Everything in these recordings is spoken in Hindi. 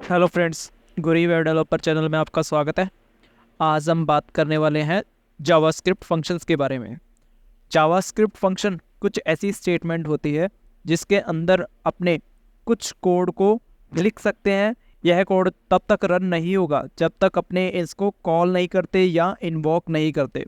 हेलो फ्रेंड्स, गुरी वेब डेवलपर चैनल में आपका स्वागत है। आज हम बात करने वाले हैं जावास्क्रिप्ट फंक्शंस के बारे में। जावास्क्रिप्ट फंक्शन कुछ ऐसी स्टेटमेंट होती है जिसके अंदर अपने कुछ कोड को लिख सकते हैं। यह कोड तब तक रन नहीं होगा जब तक अपने इसको कॉल नहीं करते या इन्वोक नहीं करते।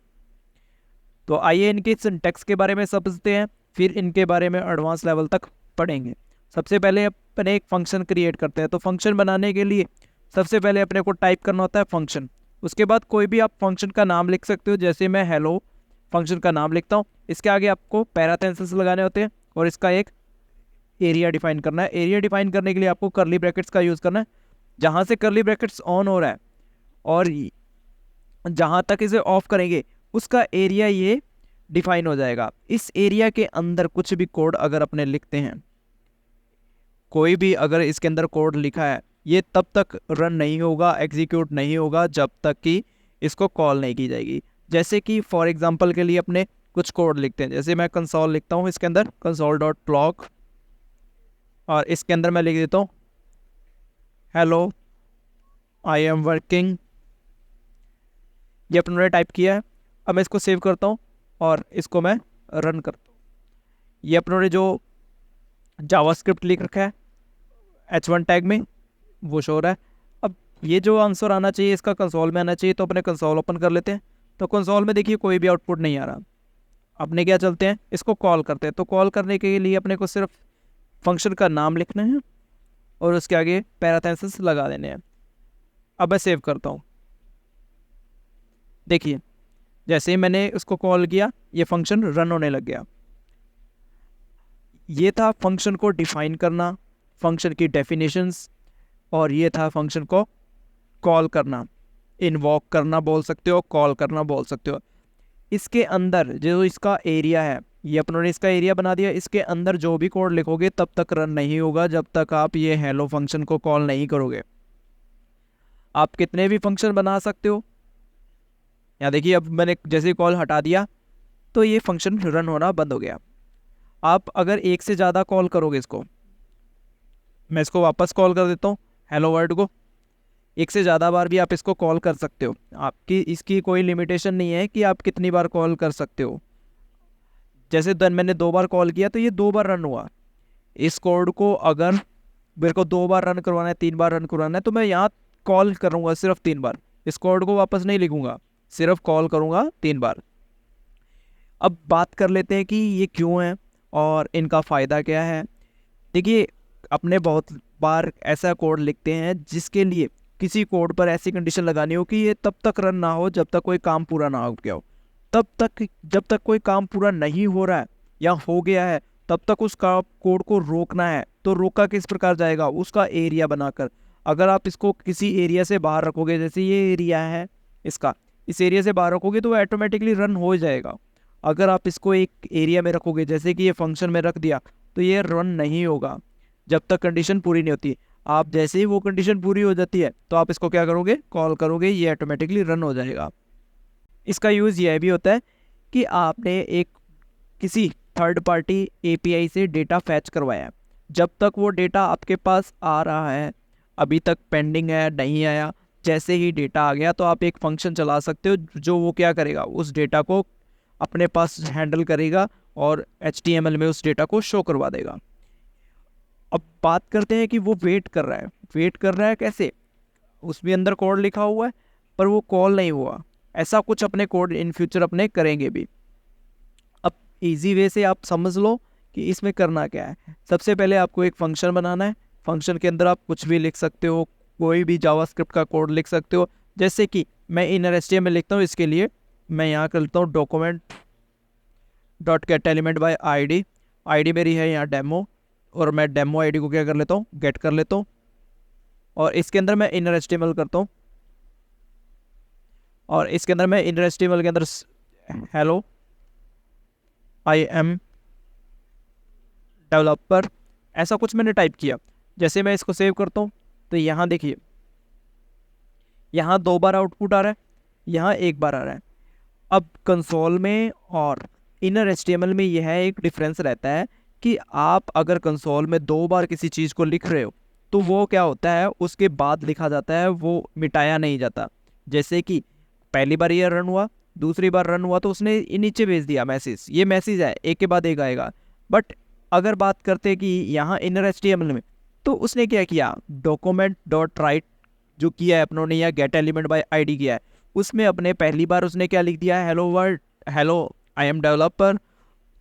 तो आइए इनके सिंटैक्स के बारे में समझते हैं, फिर इनके बारे में एडवांस लेवल तक पढ़ेंगे। सबसे पहले अपने एक फंक्शन क्रिएट करते हैं। तो फंक्शन बनाने के लिए सबसे पहले अपने को टाइप करना होता है फंक्शन। उसके बाद कोई भी आप फंक्शन का नाम लिख सकते हो, जैसे मैं हेलो फंक्शन का नाम लिखता हूँ। इसके आगे आपको पैराथेसिस लगाने होते हैं और इसका एक एरिया डिफाइन करना है। एरिया डिफाइन करने के लिए आपको करली ब्रैकेट्स का यूज़ करना है। जहाँ से करली ब्रैकेट्स ऑन हो रहा है और जहाँ तक इसे ऑफ करेंगे उसका एरिया ये डिफाइन हो जाएगा। इस एरिया के अंदर कुछ भी कोड अगर अपने लिखते हैं, कोई भी अगर इसके अंदर कोड लिखा है, ये तब तक रन नहीं होगा, एग्जीक्यूट नहीं होगा जब तक कि इसको कॉल नहीं की जाएगी। जैसे कि फॉर एग्जांपल के लिए अपने कुछ कोड लिखते हैं, जैसे मैं कंसोल लिखता हूँ, इसके अंदर console.log और इसके अंदर मैं लिख देता हूँ हेलो आई एम वर्किंग। ये अपने टाइप किया है। अब मैं इसको सेव करता हूँ और इसको मैं रन करता हूँ। ये अपने जो जावास्क्रिप्ट लिख रखा है H1 टैग में वो शो हो रहा है। अब ये जो आंसर आना चाहिए इसका कंसोल में आना चाहिए, तो अपने कंसोल ओपन कर लेते हैं। तो कंसोल में देखिए कोई भी आउटपुट नहीं आ रहा। अपने क्या चलते हैं, इसको कॉल करते हैं। तो कॉल करने के लिए अपने को सिर्फ फंक्शन का नाम लिखना है और उसके आगे पैराथेसिस लगा देने हैं। अब मैं सेव करता हूँ। देखिए जैसे ही मैंने उसको कॉल किया ये फंक्शन रन होने लग गया। ये था फंक्शन को डिफाइन करना, फंक्शन की डेफिनेशंस, और ये था फंक्शन को कॉल करना। इन्वॉक करना बोल सकते हो, कॉल करना बोल सकते हो। इसके अंदर जो इसका एरिया है, ये अपनों ने इसका एरिया बना दिया। इसके अंदर जो भी कोड लिखोगे तब तक रन नहीं होगा जब तक आप ये हेलो फंक्शन को कॉल नहीं करोगे। आप कितने भी फंक्शन बना सकते हो। यहाँ देखिए अब मैंने जैसे कॉल हटा दिया तो ये फंक्शन रन होना बंद हो गया। आप अगर एक से ज़्यादा कॉल करोगे इसको, मैं इसको वापस कॉल कर देता हूँ हेलो वर्ड को। एक से ज़्यादा बार भी आप इसको कॉल कर सकते हो। आपकी इसकी कोई लिमिटेशन नहीं है कि आप कितनी बार कॉल कर सकते हो। जैसे मैंने 2 बार कॉल किया तो ये 2 बार रन हुआ। इस कोड को अगर मेरे को 2 बार रन करवाना है, 3 बार रन करवाना है, तो मैं यहाँ कॉल करूँगा सिर्फ 3 बार। इस कोड को वापस नहीं लिखूंगा, सिर्फ कॉल करूँगा 3 बार। अब बात कर लेते हैं कि ये क्यों है और इनका फ़ायदा क्या है। देखिए अपने बहुत बार ऐसा कोड लिखते हैं जिसके लिए किसी कोड पर ऐसी कंडीशन लगानी हो कि ये तब तक रन ना हो जब तक कोई काम पूरा ना हो गया हो। तब तक जब तक कोई काम पूरा नहीं हो रहा है या हो गया है तब तक उस कोड को रोकना है। तो रोका किस प्रकार जाएगा, उसका एरिया बनाकर। अगर आप इसको किसी एरिया से बाहर रखोगे, जैसे ये एरिया है इसका, इस एरिया से बाहर रखोगे तो वो ऑटोमेटिकली रन हो जाएगा। अगर आप इसको एक एरिया में रखोगे, जैसे कि ये फंक्शन में रख दिया, तो ये रन नहीं होगा जब तक कंडीशन पूरी नहीं होती। आप जैसे ही वो कंडीशन पूरी हो जाती है तो आप इसको क्या करोगे, कॉल करोगे, ये ऑटोमेटिकली रन हो जाएगा। इसका यूज़ यह भी होता है कि आपने एक किसी थर्ड पार्टी एपीआई से डेटा फैच करवाया है। जब तक वो डेटा आपके पास आ रहा है, अभी तक पेंडिंग है, नहीं आया, जैसे ही डेटा आ गया तो आप एक फंक्शन चला सकते हो जो वो क्या करेगा, उस डेटा को अपने पास हैंडल करेगा और HTML में उस डेटा को शो करवा देगा। अब बात करते हैं कि वो वेट कर रहा है। वेट कर रहा है कैसे, उसमें अंदर कोड लिखा हुआ है पर वो कॉल नहीं हुआ। ऐसा कुछ अपने कोड इन फ्यूचर अपने करेंगे भी। अब इजी वे से आप समझ लो कि इसमें करना क्या है। सबसे पहले आपको एक फंक्शन बनाना है। फंक्शन के अंदर आप कुछ भी लिख सकते हो, कोई भी जावास्क्रिप्ट का कोड लिख सकते हो। जैसे कि मैं इनर HTML लिखता हूँ, इसके लिए मैं यहाँ करता हूँ document dot gate element by ID। ID मेरी है यहाँ डेमो, और मैं डेमो ID को क्या कर लेता हूँ, गेट कर लेता हूँ। और इसके अंदर मैं इनर HTML करता हूँ, और इसके अंदर मैं इनर HTML के अंदर हेलो आई एम डेवलपर ऐसा कुछ मैंने टाइप किया। जैसे मैं इसको सेव करता हूँ तो यहाँ देखिए, यहाँ 2 बार आउटपुट आ रहा है, यहाँ 1 बार आ रहा है। अब कंसोल में और इनर HTML में यह एक डिफरेंस रहता है कि आप अगर कंसोल में 2 बार किसी चीज़ को लिख रहे हो तो वो क्या होता है, उसके बाद लिखा जाता है, वो मिटाया नहीं जाता। जैसे कि पहली बार ये रन हुआ, दूसरी बार रन हुआ, तो उसने नीचे भेज दिया मैसेज, ये मैसेज है, एक के बाद एक आएगा। बट अगर बात करते कि यहाँ इनर एचटीएमएल में, तो उसने क्या किया, डॉक्यूमेंट डॉट राइट जो किया है अपनों ने, या गेट एलिमेंट बाय आईडी किया है, उसमें अपने पहली बार उसने क्या लिख दिया, hello world, hello I am developer.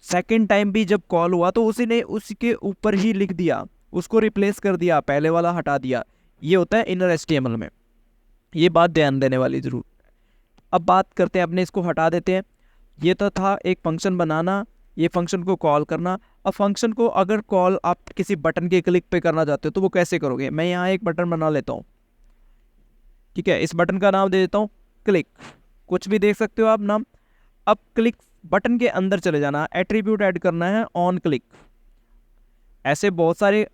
Second time भी जब कॉल हुआ तो उसी ने उसके ऊपर ही लिख दिया, उसको रिप्लेस कर दिया, पहले वाला हटा दिया। ये होता है इनर एचटीएमएल में, ये बात ध्यान देने वाली जरूर। अब बात करते हैं, अपने इसको हटा देते हैं। ये तो था एक फंक्शन बनाना, ये फंक्शन को कॉल करना। अब फंक्शन को अगर कॉल आप किसी बटन के क्लिक पे करना चाहते हो तो वो कैसे करोगे, मैं यहाँ एक बटन बना लेता हूँ, ठीक है, इस बटन का नाम दे देता हूँ क्लिक, कुछ भी देख सकते हो आप नाम। अब क्लिक बटन के अंदर चले जाना, एट्रीब्यूट ऐड करना है ऑन क्लिक। ऐसे बहुत सारे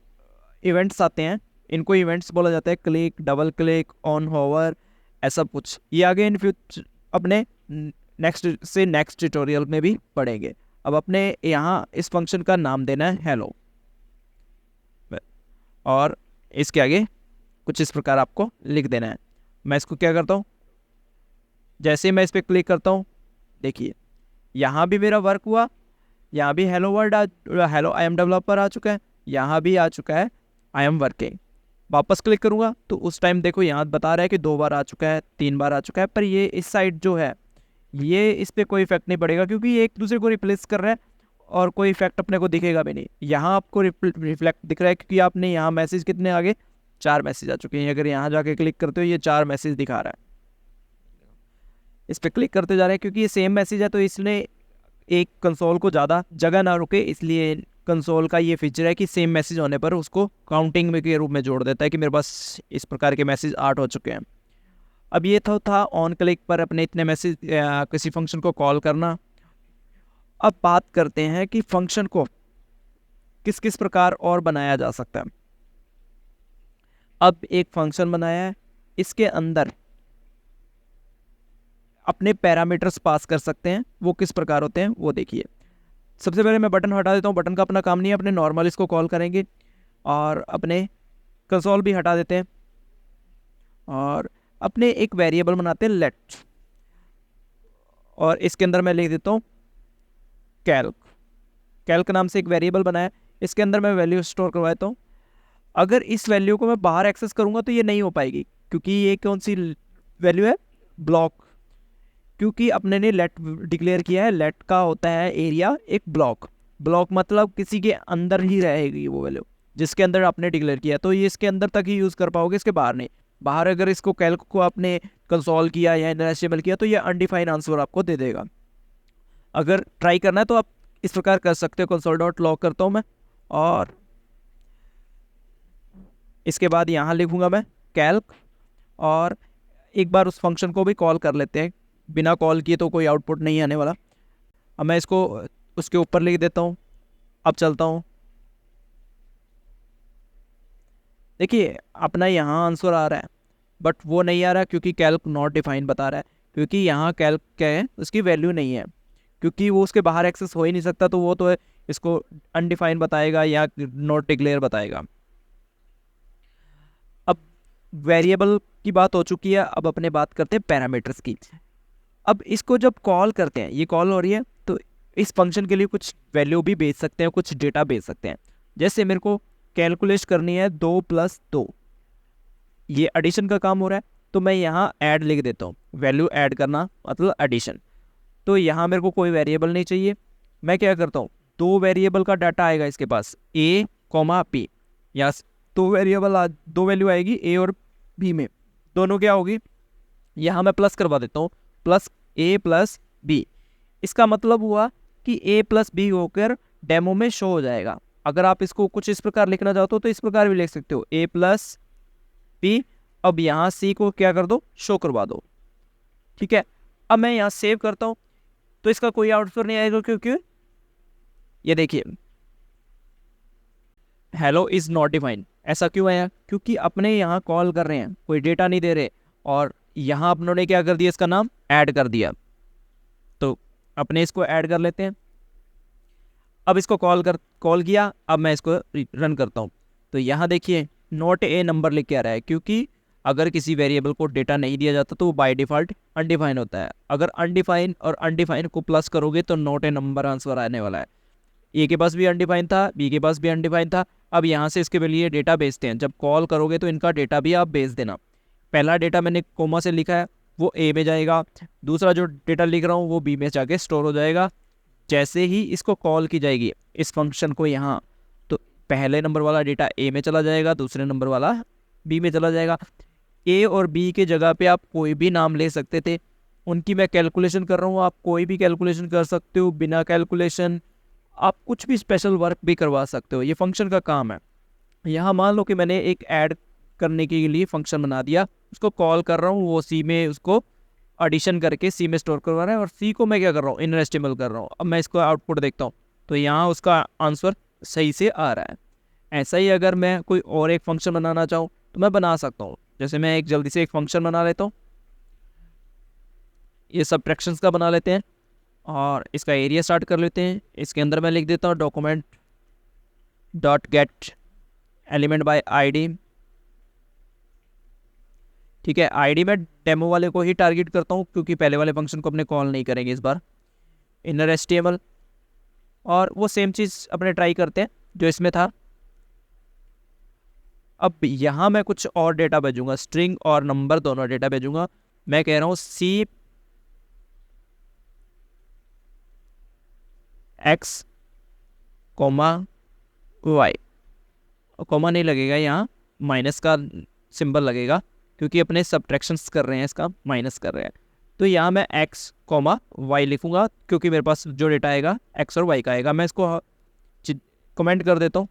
इवेंट्स आते हैं, इनको इवेंट्स बोला जाता है, click, double click, on hover, ऐसा कुछ। ये आगे इन फ्यूचर अपने नेक्स्ट ट्यूटोरियल में भी पढ़ेंगे। अब अपने यहाँ इस फंक्शन का नाम देना है हेलो, और इसके आगे कुछ इस प्रकार आपको लिख देना है। मैं इसको क्या करता हूँ, जैसे मैं इस पर क्लिक करता हूँ, देखिए यहाँ भी मेरा वर्क हुआ, यहाँ भी hello world hello I am developer आ चुका है, यहाँ भी आ चुका है आई एम वर्किंग। वापस क्लिक करूँगा तो उस टाइम देखो यहाँ बता रहा है कि 2 बार आ चुका है, 3 बार आ चुका है, पर ये इस साइड जो है ये इस पर कोई इफेक्ट नहीं पड़ेगा, क्योंकि ये एक दूसरे को रिप्लेस कर रहा है और कोई इफेक्ट अपने को दिखेगा भी नहीं। यहाँ आपको रिफ्लेक्ट दिख रहा है क्योंकि आपने यहाँ मैसेज कितने आ गए, 4 मैसेज आ चुके हैं। अगर यहाँ जाके क्लिक करते हो ये 4 मैसेज दिखा रहा है, इस पर क्लिक करते जा रहे हैं क्योंकि ये सेम मैसेज है, तो इसने एक कंसोल को ज़्यादा जगह ना रुके, इसलिए कंसोल का ये फीचर है कि सेम मैसेज होने पर उसको काउंटिंग में के रूप में जोड़ देता है कि मेरे पास इस प्रकार के मैसेज 8 हो चुके हैं। अब ये था ऑन क्लिक पर अपने इतने मैसेज किसी फंक्शन को कॉल करना। अब बात करते हैं कि फंक्शन को किस किस प्रकार और बनाया जा सकता है। अब एक फंक्शन बनाया है, इसके अंदर अपने पैरामीटर्स पास कर सकते हैं, वो किस प्रकार होते हैं वो देखिए। सबसे पहले मैं बटन हटा देता हूँ, बटन का अपना काम नहीं है, अपने नॉर्मल इसको कॉल करेंगे, और अपने कंसोल भी हटा देते हैं, और अपने एक वेरिएबल बनाते हैं लेट, और इसके अंदर मैं लिख देता हूँ कैल्क। कैल्क नाम से एक वेरिएबल बनाया, इसके अंदर मैं वैल्यू स्टोर करवाता हूँ। अगर इस वैल्यू को मैं बाहर एक्सेस करूँगा तो ये नहीं हो पाएगी, क्योंकि ये कौन सी वैल्यू है, ब्लॉक, क्योंकि अपने ने लेट डिक्लेयर किया है। लेट का होता है एरिया एक ब्लॉक, ब्लॉक मतलब किसी के अंदर ही रहेगी वो वैल्यू जिसके अंदर आपने डिक्लेयर किया, तो ये इसके अंदर तक ही यूज़ कर पाओगे, इसके बाहर नहीं। बाहर अगर इसको कैल्क को आपने कंसोल किया या इनरेचेबल किया तो ये अनडिफाइंड आंसर आपको दे देगा। अगर ट्राई करना है तो आप इस प्रकार कर सकते हो, कंसोल डॉट लॉग करता हूँ मैं, और इसके बाद यहाँ लिखूँगा मैं कैल्क, और एक बार उस फंक्शन को भी कॉल कर लेते हैं, बिना कॉल किए तो कोई आउटपुट नहीं आने वाला। अब मैं इसको उसके ऊपर लिख देता हूँ। अब चलता हूँ, देखिए अपना यहाँ आंसर आ रहा है, बट वो नहीं आ रहा क्योंकि कैल्क नॉट डिफाइन बता रहा है, क्योंकि यहाँ कैल्क क्या है, उसकी वैल्यू नहीं है, क्योंकि वो उसके बाहर एक्सेस हो ही नहीं सकता, तो वो तो है इसको अनडिफाइंड बताएगा या नॉट डिक्लेयर बताएगा। अब वेरिएबल की बात हो चुकी है, अब अपने बात करते हैं पैरामीटर्स की। अब इसको जब कॉल करते हैं, ये कॉल हो रही है, तो इस फंक्शन के लिए कुछ वैल्यू भी भेज सकते हैं, कुछ डेटा भेज सकते हैं। जैसे मेरे को कैलकुलेट करनी है 2 + 2, ये एडिशन का काम हो रहा है, तो मैं यहाँ ऐड लिख देता हूँ, वैल्यू ऐड करना मतलब एडिशन। तो यहाँ मेरे को कोई वेरिएबल नहीं चाहिए, मैं क्या करता हूँ, 2 वेरिएबल का डाटा आएगा इसके पास, A, P, या 2 वैल्यू आएगी A और B में, दोनों क्या होगी, यहाँ मैं प्लस करवा देता हूँ, +A + B। इसका मतलब हुआ कि A + B होकर डेमो में शो हो जाएगा। अगर आप इसको कुछ इस प्रकार लिखना चाहते हो तो इस प्रकार भी लिख सकते हो, A + B। अब यहाँ C को क्या कर दो, शो करवा दो, ठीक है। अब मैं यहाँ सेव करता हूँ तो इसका कोई आउटपुट नहीं आएगा, क्योंकि ये देखिए हेलो इज नॉट डिफाइंड। ऐसा क्यों आया, क्योंकि अपने यहाँ कॉल कर रहे हैं, कोई डेटा नहीं दे रहे, और यहाँ अपनों ने क्या कर दिया, इसका नाम ऐड कर दिया। तो अपने इसको ऐड कर लेते हैं। अब इसको कॉल किया, अब मैं इसको रन करता हूँ, तो यहाँ देखिए नॉट ए नंबर लेके आ रहा है, क्योंकि अगर किसी वेरिएबल को डेटा नहीं दिया जाता तो वो बाय डिफ़ॉल्ट अनडिफाइन होता है। अगर अनडिफाइन और अनडिफाइन को प्लस करोगे तो नॉट ए नंबर आंसर आने वाला है। ए के पास भी अनडिफाइन था, बी के पास भी अनडिफाइन था। अब यहाँ से इसके लिए डेटा भेजते हैं। जब कॉल करोगे तो इनका डेटा भी आप भेज देना। पहला डेटा मैंने कोमा से लिखा है वो ए में जाएगा, दूसरा जो डेटा लिख रहा हूँ वो बी में जाके स्टोर हो जाएगा। जैसे ही इसको कॉल की जाएगी इस फंक्शन को यहाँ, तो पहले नंबर वाला डेटा ए में चला जाएगा, दूसरे नंबर वाला बी में चला जाएगा। ए और बी के जगह पे आप कोई भी नाम ले सकते थे, उनकी मैं कैलकुलेशन कर रहा हूँ। आप कोई भी कैलकुलेशन कर सकते हो, बिना कैलकुलेशन आप कुछ भी स्पेशल वर्क भी करवा सकते हो। ये फंक्शन का काम है। यहाँ मान लो कि मैंने एक ऐड करने के लिए फंक्शन बना दिया, उसको कॉल कर रहा हूँ, वो सी में उसको एडिशन करके सी में स्टोर करवा रहा है, और सी को मैं क्या कर रहा हूँ, इन एस्टिमेबल कर रहा हूँ। अब मैं इसको आउटपुट देखता हूँ तो यहाँ उसका आंसर सही से आ रहा है। ऐसा ही अगर मैं कोई और एक फंक्शन बनाना चाहूँ तो मैं बना सकता हूँ। जैसे मैं एक जल्दी से एक फंक्शन बना लेता हूँ, ये सब्ट्रैक्शंस का बना लेते हैं और इसका एरिया स्टार्ट कर लेते हैं। इसके अंदर मैं लिख देता हूँ document dot gate element by ID. ठीक है, आईडी में डेमो वाले को ही टारगेट करता हूँ क्योंकि पहले वाले फंक्शन को अपने कॉल नहीं करेंगे इस बार। इनर एचटीएमएल, और वो सेम चीज़ अपने ट्राई करते हैं जो इसमें था। अब यहाँ मैं कुछ और डेटा भेजूंगा, स्ट्रिंग और नंबर दोनों डेटा भेजूंगा। मैं कह रहा हूँ सी एक्स कोमा वाई, कोमा नहीं लगेगा, यहाँ माइनस का सिंबल लगेगा क्योंकि अपने सब्ट्रैक्शंस कर रहे हैं, इसका माइनस कर रहे हैं। तो यहाँ मैं एक्स कोमा वाई लिखूंगा क्योंकि मेरे पास जो डेटा आएगा एक्स और वाई का आएगा। मैं इसको कमेंट कर देता हूँ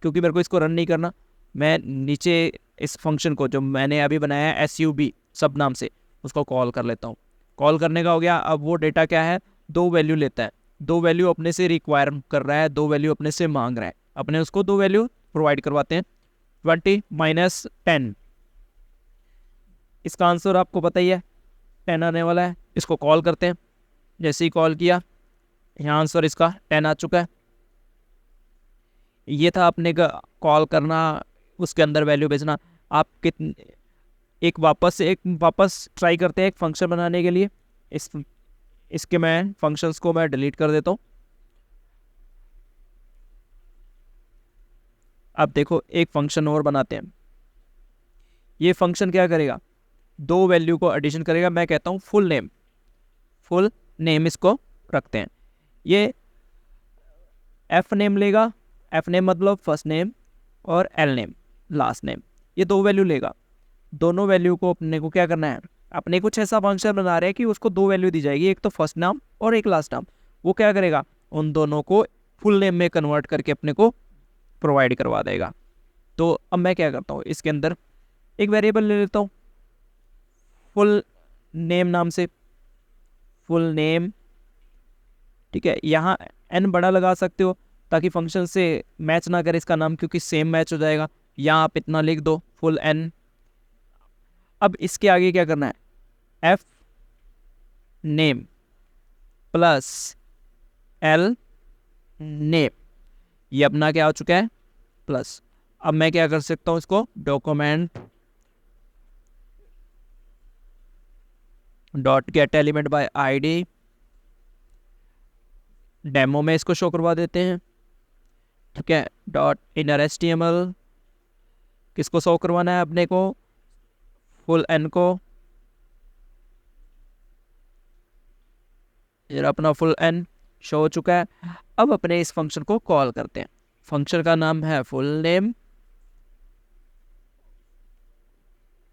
क्योंकि मेरे को इसको रन नहीं करना। मैं नीचे इस फंक्शन को जो मैंने अभी बनाया है SUB सब नाम से, उसको कॉल कर लेता हूँ। कॉल करने का हो गया। अब वो डेटा क्या है, 2 वैल्यू लेता है, 2 वैल्यू अपने से रिक्वायर कर रहा है, 2 वैल्यू अपने से मांग रहा है। अपने उसको 2 वैल्यू प्रोवाइड करवाते हैं। 20 माइनस 10, इसका आंसर आपको पता ही है 10 आने वाला है। इसको कॉल करते हैं। जैसे ही कॉल किया यहाँ आंसर इसका 10 आ चुका है। ये था अपने का कॉल करना, उसके अंदर वैल्यू भेजना। आप एक वापस ट्राई करते हैं एक फंक्शन बनाने के लिए। इसके मैं फंक्शंस को मैं डिलीट कर देता हूँ। अब देखो एक फंक्शन और बनाते हैं। ये फंक्शन क्या करेगा, 2 वैल्यू को एडिशन करेगा। मैं कहता हूँ फुल नेम इसको रखते हैं। ये एफ नेम लेगा, एफ नेम मतलब फर्स्ट नेम, और एल नेम लास्ट नेम। ये 2 वैल्यू लेगा। दोनों वैल्यू को अपने को क्या करना है, अपने कुछ ऐसा फंक्शन बना रहे हैं कि उसको 2 वैल्यू दी जाएगी, एक तो फर्स्ट नाम और एक लास्ट नाम। वो क्या करेगा, उन दोनों को फुल नेम में कन्वर्ट करके अपने को प्रोवाइड करवा देगा। तो अब मैं क्या करता हूँ, इसके अंदर एक वेरिएबल ले लेता हूँ फुल नेम नाम से, फुल नेम। ठीक है, यहाँ n बड़ा लगा सकते हो ताकि फंक्शन से मैच ना करे इसका नाम, क्योंकि सेम मैच हो जाएगा। यहाँ आप इतना लिख दो फुल n। अब इसके आगे क्या करना है, F name plus L name. ये अपना क्या हो चुका है, प्लस। अब मैं क्या कर सकता हूँ, इसको document dot gate element by ID, demo में इसको शो करवा देते हैं। ठीक है, डॉट इनर एचटीएमएल, किसको शो करवाना है अपने को, फुल एन को। ये अपना फुल एन शो हो चुका है। अब अपने इस फंक्शन को कॉल करते हैं। फंक्शन का नाम है फुल नेम,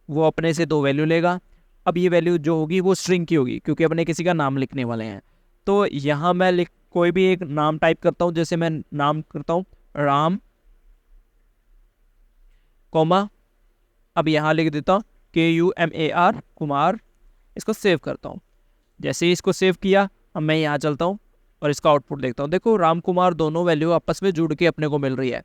वो अपने से 2 वैल्यू लेगा। अब ये वैल्यू जो होगी वो स्ट्रिंग की होगी क्योंकि अपने किसी का नाम लिखने वाले हैं। तो यहाँ मैं कोई भी एक नाम टाइप करता हूँ। जैसे मैं नाम करता हूँ राम कोमा, अब यहाँ लिख देता हूँ KUMAR कुमार। इसको सेव करता हूँ। जैसे ही इसको सेव किया, अब मैं यहाँ चलता हूँ और इसका आउटपुट देखता हूँ। देखो राम कुमार दोनों वैल्यू आपस में जुड़ के अपने को मिल रही है।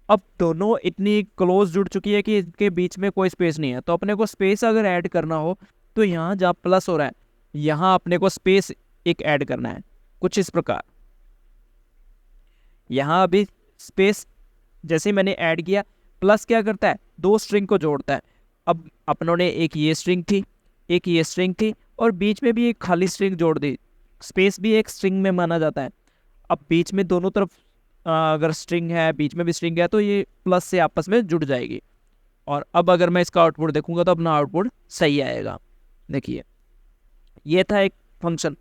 अब दोनों इतनी क्लोज जुड़ चुकी है कि इसके बीच में कोई स्पेस नहीं है। तो अपने को स्पेस अगर ऐड करना हो तो यहाँ जहाँ प्लस हो रहा है यहाँ अपने को स्पेस एक ऐड करना है, कुछ इस प्रकार। यहाँ अभी स्पेस जैसे मैंने ऐड किया, प्लस क्या करता है, दो स्ट्रिंग को जोड़ता है। अब अपनों ने एक ये स्ट्रिंग थी, एक ये स्ट्रिंग थी, और बीच में भी एक खाली स्ट्रिंग जोड़ दी। स्पेस भी एक स्ट्रिंग में माना जाता है। अब बीच में दोनों तरफ अगर स्ट्रिंग है, बीच में भी स्ट्रिंग है, तो ये प्लस से आपस में जुड़ जाएगी। और अब अगर मैं इसका आउटपुट देखूंगा तो अपना आउटपुट सही आएगा। देखिए, ये था एक फंक्शन।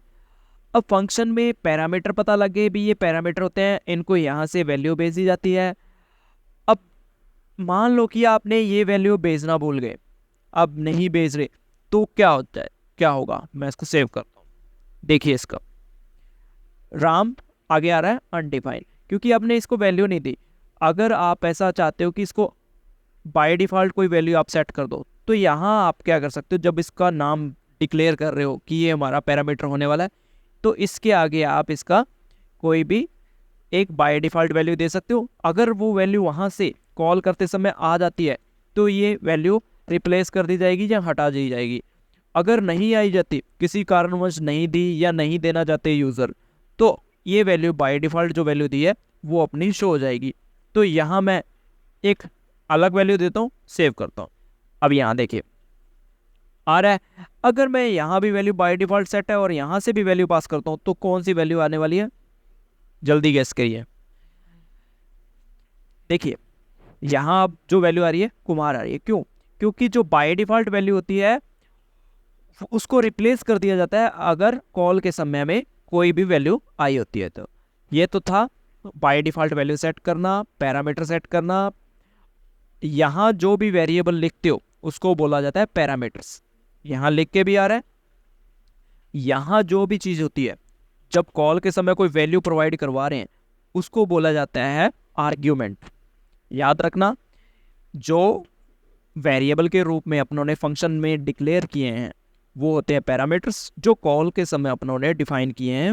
अब फंक्शन में पैरामीटर पता लग गए भी, ये पैरामीटर होते हैं, इनको यहाँ से वैल्यू भेजी जाती है। अब मान लो कि आपने ये वैल्यू भेजना भूल गए, अब नहीं भेज रहे, तो क्या होता है, क्या होगा, मैं इसको सेव करता हूँ। देखिए, इसका राम आगे आ रहा है अनडिफाइंड, क्योंकि आपने इसको वैल्यू नहीं दी। अगर आप ऐसा चाहते हो कि इसको बाय डिफ़ॉल्ट कोई वैल्यू आप सेट कर दो, तो यहाँ आप क्या कर सकते हो, जब इसका नाम डिक्लेयर कर रहे हो कि ये हमारा पैरामीटर होने वाला है, तो इसके आगे आप इसका कोई भी एक बाय डिफ़ॉल्ट वैल्यू दे सकते हो। अगर वो वैल्यू वहाँ से कॉल करते समय आ जाती है, तो ये वैल्यू रिप्लेस कर दी जाएगी या हटा दी जाएगी। अगर नहीं आई जाती, किसी कारणवश नहीं दी या नहीं देना चाहते यूज़र, तो ये वैल्यू बाय डिफ़ॉल्ट जो वैल्यू दी है वो अपनी शो हो जाएगी। तो यहाँ मैं एक अलग वैल्यू देता हूँ, सेव करता हूँ। अब यहाँ देखिए आ रहा है। अगर मैं यहाँ भी वैल्यू बाय डिफ़ॉल्ट सेट है और यहाँ से भी वैल्यू पास करता हूँ, तो कौन सी वैल्यू आने वाली है, जल्दी गेस करिए। देखिए, यहाँ अब जो वैल्यू आ रही है कुमार आ रही है। क्यों? क्योंकि जो बाय डिफ़ॉल्ट वैल्यू होती है उसको रिप्लेस कर दिया जाता है अगर कॉल के समय में कोई भी वैल्यू आई होती है। तो ये तो था बाय डिफ़ॉल्ट वैल्यू सेट करना, पैरामीटर सेट करना। यहाँ जो भी वेरिएबल लिखते हो उसको बोला जाता है पैरामीटर्स। यहाँ लिख के भी आ रहा है। यहाँ जो भी चीज़ होती है, जब कॉल के समय कोई वैल्यू प्रोवाइड करवा रहे हैं, उसको बोला जाता है आर्ग्यूमेंट। याद रखना, जो वेरिएबल के रूप में अपनों ने फंक्शन में डिक्लेयर किए हैं वो होते हैं पैरामीटर्स। जो कॉल के समय अपनों ने डिफाइन किए हैं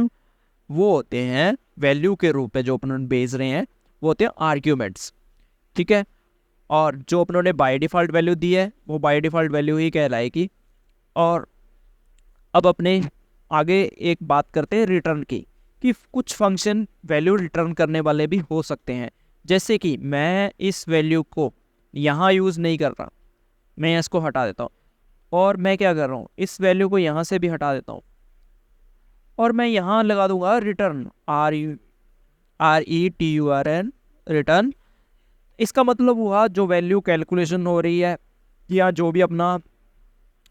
वो होते हैं वैल्यू के रूप में, जो अपनों ने भेज रहे हैं वो होते हैं आर्ग्यूमेंट्स। ठीक है। और जो अपनों ने बाय डिफ़ॉल्ट वैल्यू दी है वो बाय डिफ़ॉल्ट वैल्यू ही कहलाएगी। और अब अपने आगे एक बात करते हैं रिटर्न की, कि कुछ फंक्शन वैल्यू रिटर्न करने वाले भी हो सकते हैं। जैसे कि मैं इस वैल्यू को यहाँ यूज़ नहीं कर रहा, मैं इसको हटा देता हूँ, और मैं क्या कर रहा हूँ, इस वैल्यू को यहाँ से भी हटा देता हूँ, और मैं यहाँ लगा दूंगा रिटर्न, RETURN, रिटर्न। इसका मतलब हुआ जो वैल्यू कैलकुलेशन हो रही है या जो भी अपना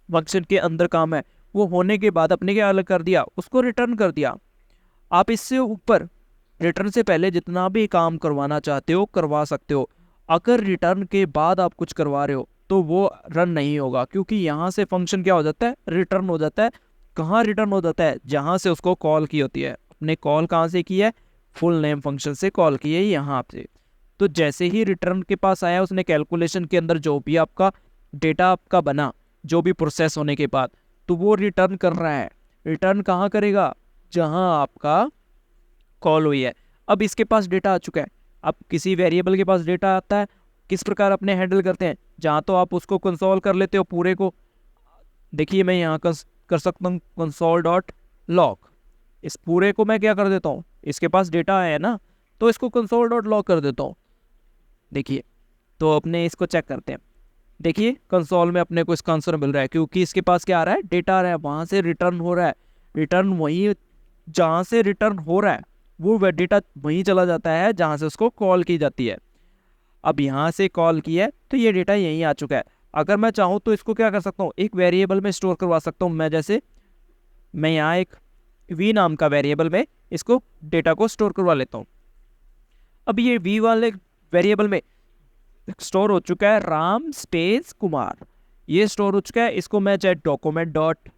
फंक्शन के अंदर काम है वो होने के बाद अपने क्या अलग कर दिया, उसको रिटर्न कर दिया। आप इससे ऊपर रिटर्न से पहले जितना भी काम करवाना चाहते हो करवा सकते हो। अगर रिटर्न के बाद आप कुछ करवा रहे हो तो वो रन नहीं होगा, क्योंकि यहाँ से फंक्शन क्या हो जाता है, रिटर्न हो जाता है। कहाँ रिटर्न हो जाता है, जहाँ से उसको कॉल की होती है। अपने कॉल कहाँ से की है, फुल नेम फंक्शन से कॉल की है यहाँ से। तो जैसे ही रिटर्न के पास आया, उसने कैलकुलेशन के अंदर जो भी आपका डेटा आपका बना, जो भी प्रोसेस होने के बाद, तो वो रिटर्न कर रहा है। रिटर्न कहाँ करेगा, जहाँ आपका कॉल हुई है। अब इसके पास डेटा आ चुका है। अब किसी वेरिएबल के पास डेटा आता है, किस प्रकार अपने हैंडल करते हैं, जहाँ तो आप उसको कंसोल कर लेते हो पूरे को। देखिए, मैं यहाँ कर सकता हूँ console.log। इस पूरे को मैं क्या कर देता हूँ, इसके पास डेटा है ना, तो इसको console.log कर देता हूँ। देखिए, तो अपने इसको चेक करते हैं। देखिए, कंसोल में अपने को इसका आंसर मिल रहा है, क्योंकि इसके पास क्या आ रहा है, डेटा आ रहा है, वहाँ से रिटर्न हो रहा है। रिटर्न वही, जहाँ से रिटर्न हो रहा है वो डेटा वहीं चला जाता है जहाँ से उसको कॉल की जाती है। अब यहाँ से कॉल की है तो ये डेटा यहीं आ चुका है। अगर मैं चाहूँ तो इसको क्या कर सकता हूँ, एक वेरिएबल में स्टोर करवा सकता हूँ। मैं यहाँ एक v नाम का वेरिएबल में इसको डेटा को स्टोर करवा लेता हूँ। अब ये v वाले वेरिएबल में स्टोर हो चुका है राम स्पेस कुमार, ये स्टोर हो चुका है। इसको मैं चाहे डॉक्यूमेंट डॉट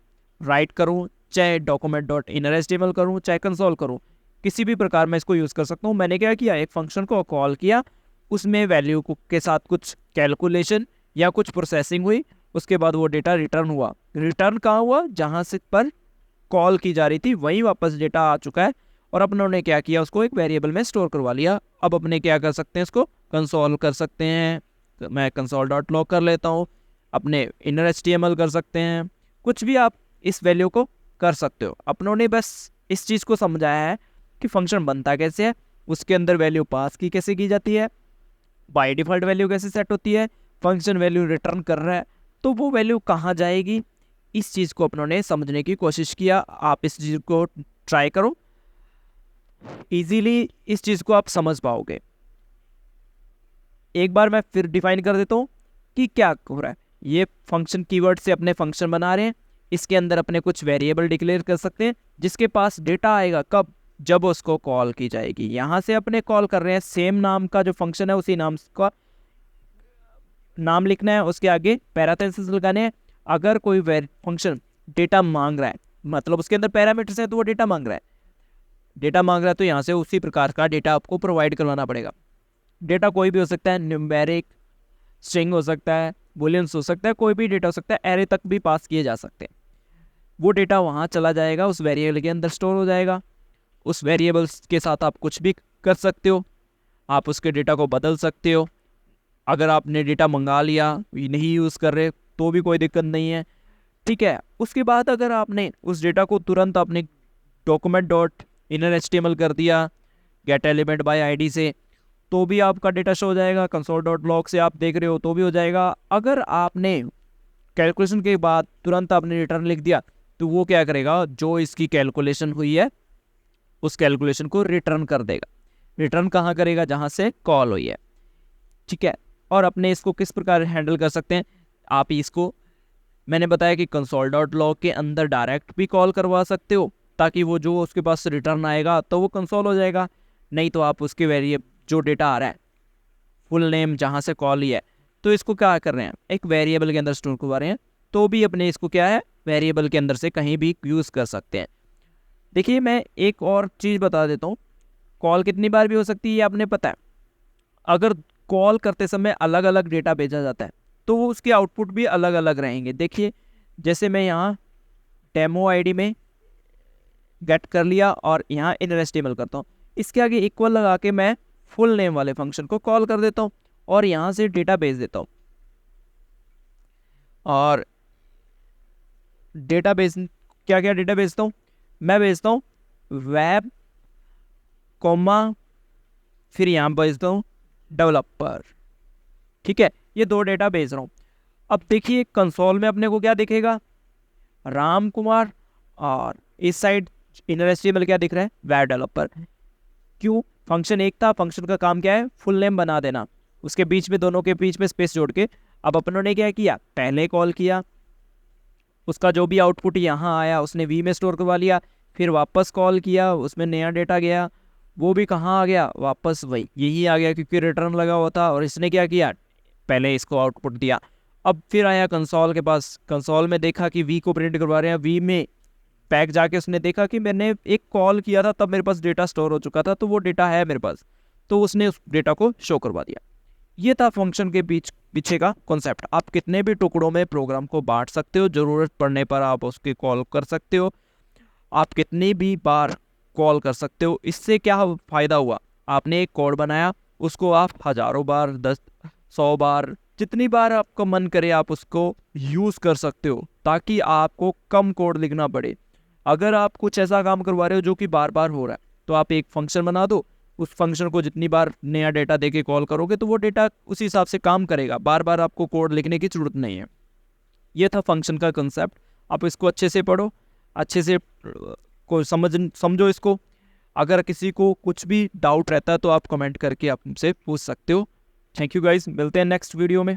राइट करूँ, चाहे डॉक्यूमेंट डॉट इनर HTML करूँ, चाहे कंसोल करूँ, किसी भी प्रकार मैं इसको यूज़ कर सकता हूँ। मैंने क्या किया, एक फंक्शन को कॉल किया, उसमें वैल्यू के साथ कुछ कैलकुलेशन या कुछ प्रोसेसिंग हुई, उसके बाद वो डेटा रिटर्न हुआ। रिटर्न कहाँ हुआ, जहाँ से पर कॉल की जा रही थी वहीं वापस डेटा आ चुका है, और अपनों ने क्या किया, उसको एक वेरिएबल में स्टोर करवा लिया। अब अपने क्या कर सकते हैं, इसको कंसोल कर सकते हैं। मैं console.log कर लेता हूँ, अपने इनर HTML कर सकते हैं, कुछ भी आप इस वैल्यू को कर सकते हो। अपनों ने बस इस चीज़ को समझाया है कि फंक्शन बनता कैसे है, उसके अंदर वैल्यू पास की कैसे की जाती है, बाय डिफ़ॉल्ट वैल्यू कैसे सेट होती है, फंक्शन वैल्यू रिटर्न कर रहा है तो वो वैल्यू कहाँ जाएगी, इस चीज़ को अपनों ने समझने की कोशिश किया। आप इस चीज़ को ट्राई करो, इजीली इस चीज़ को आप समझ पाओगे। एक बार मैं फिर डिफाइन कर देता हूँ कि क्या हो रहा है। ये फंक्शन कीवर्ड से अपने फंक्शन बना रहे हैं, इसके अंदर अपने कुछ वेरिएबल डिक्लेयर कर सकते हैं जिसके पास डेटा आएगा कब, जब उसको कॉल की जाएगी। यहाँ से अपने कॉल कर रहे हैं, सेम नाम का जो फंक्शन है उसी नाम का नाम लिखना है, उसके आगे पैराथेसिस लगाने हैं। अगर कोई फंक्शन डेटा मांग रहा है, मतलब उसके अंदर पैरामीटर्स है तो वो डेटा मांग रहा है, डेटा मांग रहा है तो यहाँ से उसी प्रकार का डेटा आपको प्रोवाइड करवाना पड़ेगा। डेटा कोई भी हो सकता है, न्यूमेरिक, स्ट्रिंग हो सकता है, बुलियंस हो सकता है, कोई भी डेटा हो सकता है, एरे तक भी पास किए जा सकते हैं। वो डेटा वहाँ चला जाएगा, उस वेरिएबल के अंदर स्टोर हो जाएगा। उस वेरिएबल्स के साथ आप कुछ भी कर सकते हो, आप उसके डेटा को बदल सकते हो। अगर आपने डेटा मंगा लिया, नहीं यूज़ कर रहे तो भी कोई दिक्कत नहीं है, ठीक है। उसके बाद अगर आपने उस डेटा को तुरंत अपने डॉक्यूमेंट डॉट इनर HTML कर दिया गेट एलिमेंट बाय आईडी से, तो भी आपका डेटा शो हो जाएगा। कंसोल डॉट लॉग से आप देख रहे हो तो भी हो जाएगा। अगर आपने कैलकुलेशन के बाद तुरंत आपने रिटर्न लिख दिया तो वो क्या करेगा, जो इसकी कैलकुलेशन हुई है उस कैलकुलेशन को रिटर्न कर देगा। रिटर्न कहाँ करेगा, जहाँ से कॉल हुई है, ठीक है। और अपने इसको किस प्रकार हैंडल कर सकते हैं, आप इसको मैंने बताया कि कंसोल डॉट लॉग के अंदर डायरेक्ट भी कॉल करवा सकते हो, ताकि वो जो उसके पास रिटर्न आएगा तो वो कंसोल हो जाएगा। नहीं तो आप उसके वेरिएबल जो डेटा आ रहा है, फुल नेम जहाँ से कॉल ही है, तो इसको क्या कर रहे हैं, एक वेरिएबल के अंदर स्टोर करवा रहे हैं, तो भी अपने इसको क्या है, वेरिएबल के अंदर से कहीं भी यूज़ कर सकते हैं। देखिए मैं एक और चीज़ बता देता हूँ, कॉल कितनी बार भी हो सकती है ये आपने पता है। अगर कॉल करते समय अलग अलग डेटा भेजा जाता है तो वो उसके आउटपुट भी अलग अलग रहेंगे। देखिए जैसे मैं यहाँ डेमो आईडी में गेट कर लिया और यहाँ इनर HTML करता हूँ, इसके आगे इक्वल लगा के मैं फुल नेम वाले फंक्शन को कॉल कर देता हूँ और यहाँ से डेटा भेज देता हूँ। और डेटा भेज क्या क्या डेटा भेजता हूँ, मैं भेजता हूँ वेब कॉमा, फिर यहाँ भेजता हूँ डेवलपर, ठीक है। ये दो डेटा भेज रहा हूँ। अब देखिए कंसोल में अपने को क्या दिखेगा, राम कुमार, और इस साइड इनर HTML क्या दिख रहा है, वेब डेवलपर। क्यों, फंक्शन एक था, फंक्शन का काम क्या है, फुल नेम बना देना, उसके बीच में दोनों के बीच में स्पेस जोड़ के। अब अपनों ने क्या किया, पहले कॉल किया, उसका जो भी आउटपुट यहाँ आया उसने वी में स्टोर करवा लिया, फिर वापस कॉल किया, उसमें नया डेटा गया, वो भी कहाँ आ गया, वापस वही यही आ गया क्योंकि रिटर्न लगा हुआ था। और इसने क्या किया, पहले इसको आउटपुट दिया। अब फिर आया कंसोल के पास, कंसोल में देखा कि वी को प्रिंट करवा रहे हैं, वी में बैक जाके उसने देखा कि मैंने एक कॉल किया था तब मेरे पास डेटा स्टोर हो चुका था, तो वो डेटा है मेरे पास, तो उसने उस डेटा को शो करवा दिया। ये था फंक्शन के पीछे का कॉन्सेप्ट। आप कितने भी टुकड़ों में प्रोग्राम को बांट सकते हो, ज़रूरत पड़ने पर आप उसके कॉल कर सकते हो, आप कितनी भी बार कॉल कर सकते हो। इससे क्या फ़ायदा हुआ, आपने एक कोड बनाया, उसको आप हज़ारों बार, 10-100 बार, जितनी बार आपका मन करे आप उसको यूज़ कर सकते हो, ताकि आपको कम कोड लिखना पड़े। अगर आप कुछ ऐसा काम करवा रहे हो जो कि बार बार हो रहा है, तो आप एक फंक्शन बना दो, उस फंक्शन को जितनी बार नया डेटा देके कॉल करोगे तो वो डेटा उसी हिसाब से काम करेगा, बार बार आपको कोड लिखने की ज़रूरत नहीं है। ये था फंक्शन का कंसेप्ट। आप इसको अच्छे से पढ़ो, अच्छे से को समझो इसको। अगर किसी को कुछ भी डाउट रहता है तो आप कमेंट करके आप हमसे पूछ सकते हो। थैंक यू गाइस, मिलते हैं नेक्स्ट वीडियो में।